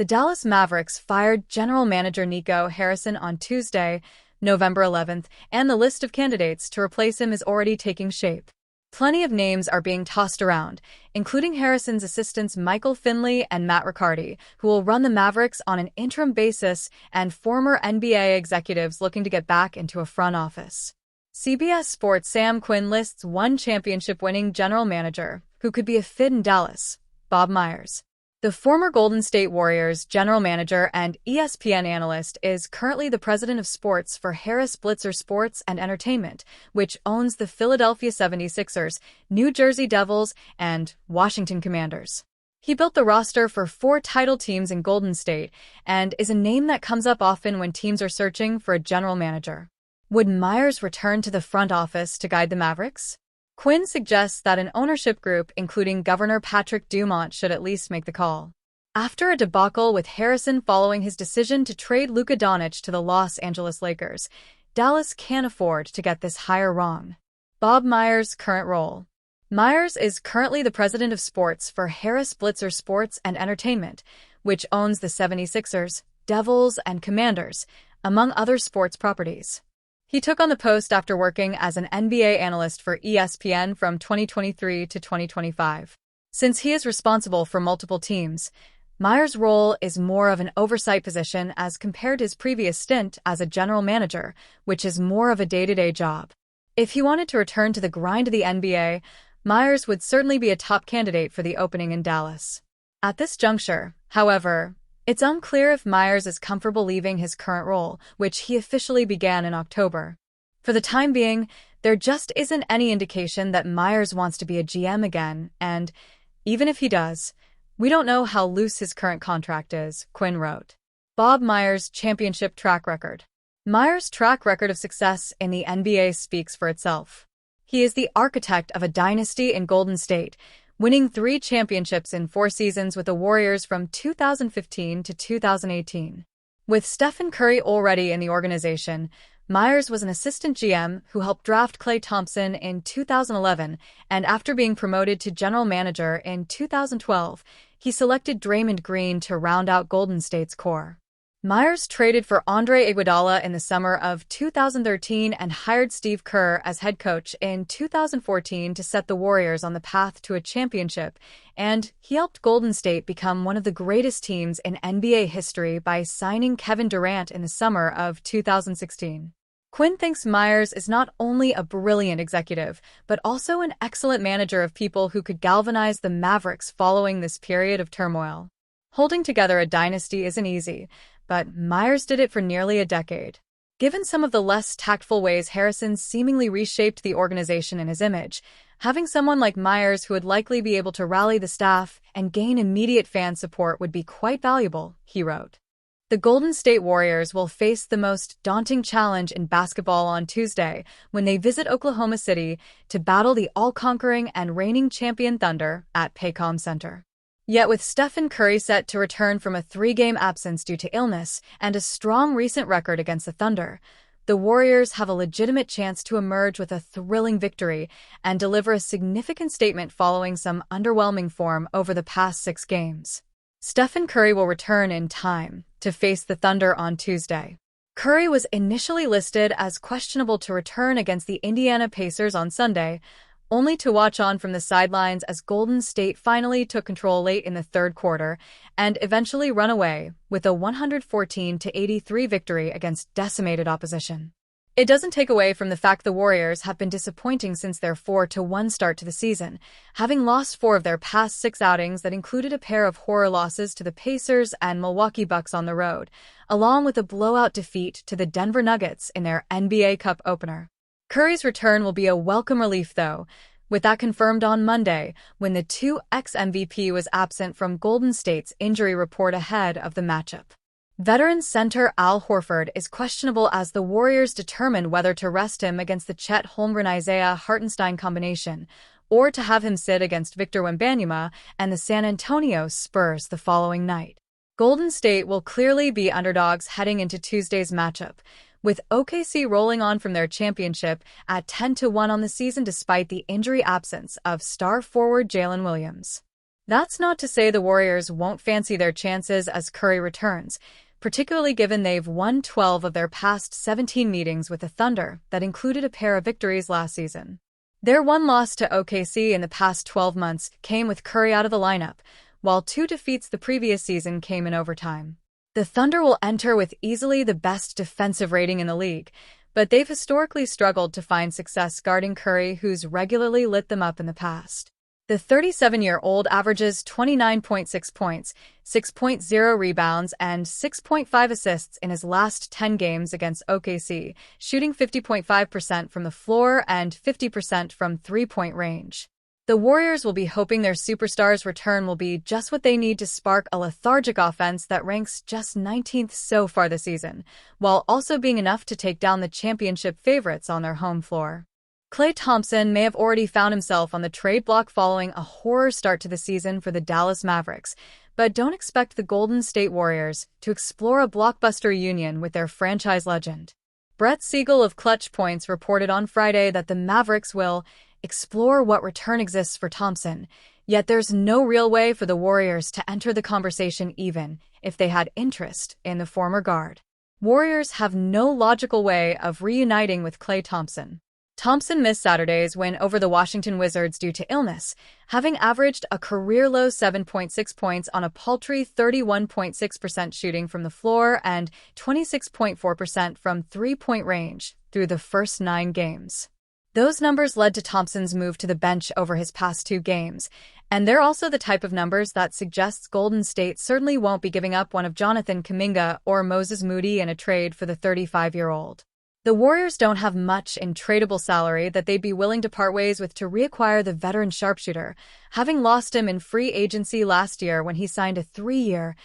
The Dallas Mavericks fired general manager Nico Harrison on Tuesday, November 11th, and the list of candidates to replace him is already taking shape. Plenty of names are being tossed around, including Harrison's assistants Michael Finley and Matt Riccardi, who will run the Mavericks on an interim basis, and former NBA executives looking to get back into a front office. CBS Sports' Sam Quinn lists one championship-winning general manager who could be a fit in Dallas: Bob Myers. The former Golden State Warriors general manager and ESPN analyst is currently the president of sports for Harris Blitzer Sports and Entertainment, which owns the Philadelphia 76ers, New Jersey Devils, and Washington Commanders. He built the roster for 4 title teams in Golden State and is a name that comes up often when teams are searching for a general manager. Would Myers return to the front office to guide the Mavericks? Quinn suggests that an ownership group, including Governor Patrick Dumont, should at least make the call. After a debacle with Harrison following his decision to trade Luka Doncic to the Los Angeles Lakers, Dallas can't afford to get this hire wrong. Bob Myers' current role. Myers is currently the president of sports for Harris Blitzer Sports and Entertainment, which owns the 76ers, Devils, and Commanders, among other sports properties. He took on the post after working as an NBA analyst for ESPN from 2023 to 2025. Since he is responsible for multiple teams, Myers' role is more of an oversight position as compared to his previous stint as a general manager, which is more of a day-to-day job. If he wanted to return to the grind of the NBA, Myers would certainly be a top candidate for the opening in Dallas. At this juncture, however, it's unclear if Myers is comfortable leaving his current role, which he officially began in October. For the time being, there just isn't any indication that Myers wants to be a GM again, and even if he does, we don't know how loose his current contract is, Quinn wrote. Bob Myers' championship track record. Myers' track record of success in the NBA speaks for itself. He is the architect of a dynasty in Golden State, winning 3 championships in 4 seasons with the Warriors from 2015 to 2018. With Stephen Curry already in the organization, Myers was an assistant GM who helped draft Klay Thompson in 2011, and after being promoted to general manager in 2012, he selected Draymond Green to round out Golden State's core. Myers traded for Andre Iguodala in the summer of 2013 and hired Steve Kerr as head coach in 2014 to set the Warriors on the path to a championship, and he helped Golden State become one of the greatest teams in NBA history by signing Kevin Durant in the summer of 2016. Quinn thinks Myers is not only a brilliant executive, but also an excellent manager of people who could galvanize the Mavericks following this period of turmoil. Holding together a dynasty isn't easy, but Myers did it for nearly a decade. Given some of the less tactful ways Harrison seemingly reshaped the organization in his image, having someone like Myers who would likely be able to rally the staff and gain immediate fan support would be quite valuable, he wrote. The Golden State Warriors will face the most daunting challenge in basketball on Tuesday when they visit Oklahoma City to battle the all-conquering and reigning champion Thunder at Paycom Center. Yet with Stephen Curry set to return from a 3-game absence due to illness and a strong recent record against the Thunder, the Warriors have a legitimate chance to emerge with a thrilling victory and deliver a significant statement following some underwhelming form over the past 6 games. Stephen Curry will return in time to face the Thunder on Tuesday. Curry was initially listed as questionable to return against the Indiana Pacers on Sunday, only to watch on from the sidelines as Golden State finally took control late in the third quarter and eventually run away with a 114-83 victory against decimated opposition. It doesn't take away from the fact the Warriors have been disappointing since their 4-1 start to the season, having lost 4 of their past 6 outings that included a pair of horror losses to the Pacers and Milwaukee Bucks on the road, along with a blowout defeat to the Denver Nuggets in their NBA Cup opener. Curry's return will be a welcome relief, though, with that confirmed on Monday when the 2x MVP was absent from Golden State's injury report ahead of the matchup. Veteran center Al Horford is questionable as the Warriors determine whether to rest him against the Chet Holmgren-Isaiah Hartenstein combination or to have him sit against Victor Wembanyama and the San Antonio Spurs the following night. Golden State will clearly be underdogs heading into Tuesday's matchup, with OKC rolling on from their championship at 10-1 on the season despite the injury absence of star forward Jalen Williams. That's not to say the Warriors won't fancy their chances as Curry returns, particularly given they've won 12 of their past 17 meetings with the Thunder that included a pair of victories last season. Their one loss to OKC in the past 12 months came with Curry out of the lineup, while 2 defeats the previous season came in overtime. The Thunder will enter with easily the best defensive rating in the league, but they've historically struggled to find success guarding Curry, who's regularly lit them up in the past. The 37-year-old averages 29.6 points, 6.0 rebounds, and 6.5 assists in his last 10 games against OKC, shooting 50.5% from the floor and 50% from three-point range. The Warriors will be hoping their superstar's return will be just what they need to spark a lethargic offense that ranks just 19th so far this season, while also being enough to take down the championship favorites on their home floor. Klay Thompson may have already found himself on the trade block following a horror start to the season for the Dallas Mavericks, but don't expect the Golden State Warriors to explore a blockbuster union with their franchise legend. Brett Siegel of Clutch Points reported on Friday that the Mavericks will explore what return exists for Thompson, yet there's no real way for the Warriors to enter the conversation even if they had interest in the former guard. Warriors have no logical way of reuniting with Klay Thompson. Thompson missed Saturday's win over the Washington Wizards due to illness, having averaged a career-low 7.6 points on a paltry 31.6% shooting from the floor and 26.4% from three-point range through the first 9 games. Those numbers led to Thompson's move to the bench over his past 2 games, and they're also the type of numbers that suggests Golden State certainly won't be giving up one of Jonathan Kuminga or Moses Moody in a trade for the 35-year-old. The Warriors don't have much in tradable salary that they'd be willing to part ways with to reacquire the veteran sharpshooter, having lost him in free agency last year when he signed a 3-year,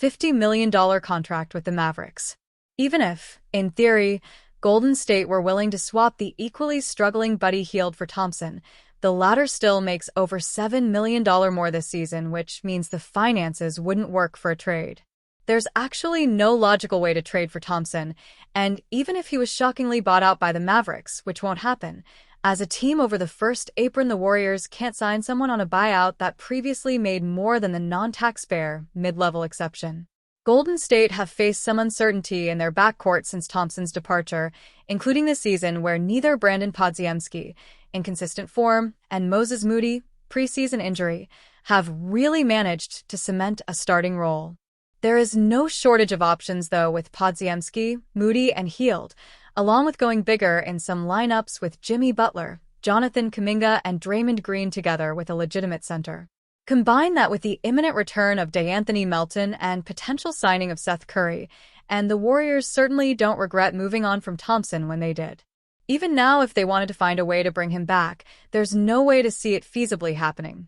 $50 million contract with the Mavericks. Even if, in theory, Golden State were willing to swap the equally struggling Buddy Hield for Thompson, the latter still makes over $7 million more this season, which means the finances wouldn't work for a trade. There's actually no logical way to trade for Thompson, and even if he was shockingly bought out by the Mavericks, which won't happen, as a team over the first apron the Warriors can't sign someone on a buyout that previously made more than the non-taxpayer mid-level exception. Golden State have faced some uncertainty in their backcourt since Thompson's departure, including this season where neither Brandon Podziemski, inconsistent form, and Moses Moody, preseason injury, have really managed to cement a starting role. There is no shortage of options, though, with Podziemski, Moody, and Hield, along with going bigger in some lineups with Jimmy Butler, Jonathan Kuminga, and Draymond Green together with a legitimate center. Combine that with the imminent return of DeAnthony Melton and potential signing of Seth Curry, and the Warriors certainly don't regret moving on from Thompson when they did. Even now, if they wanted to find a way to bring him back, there's no way to see it feasibly happening.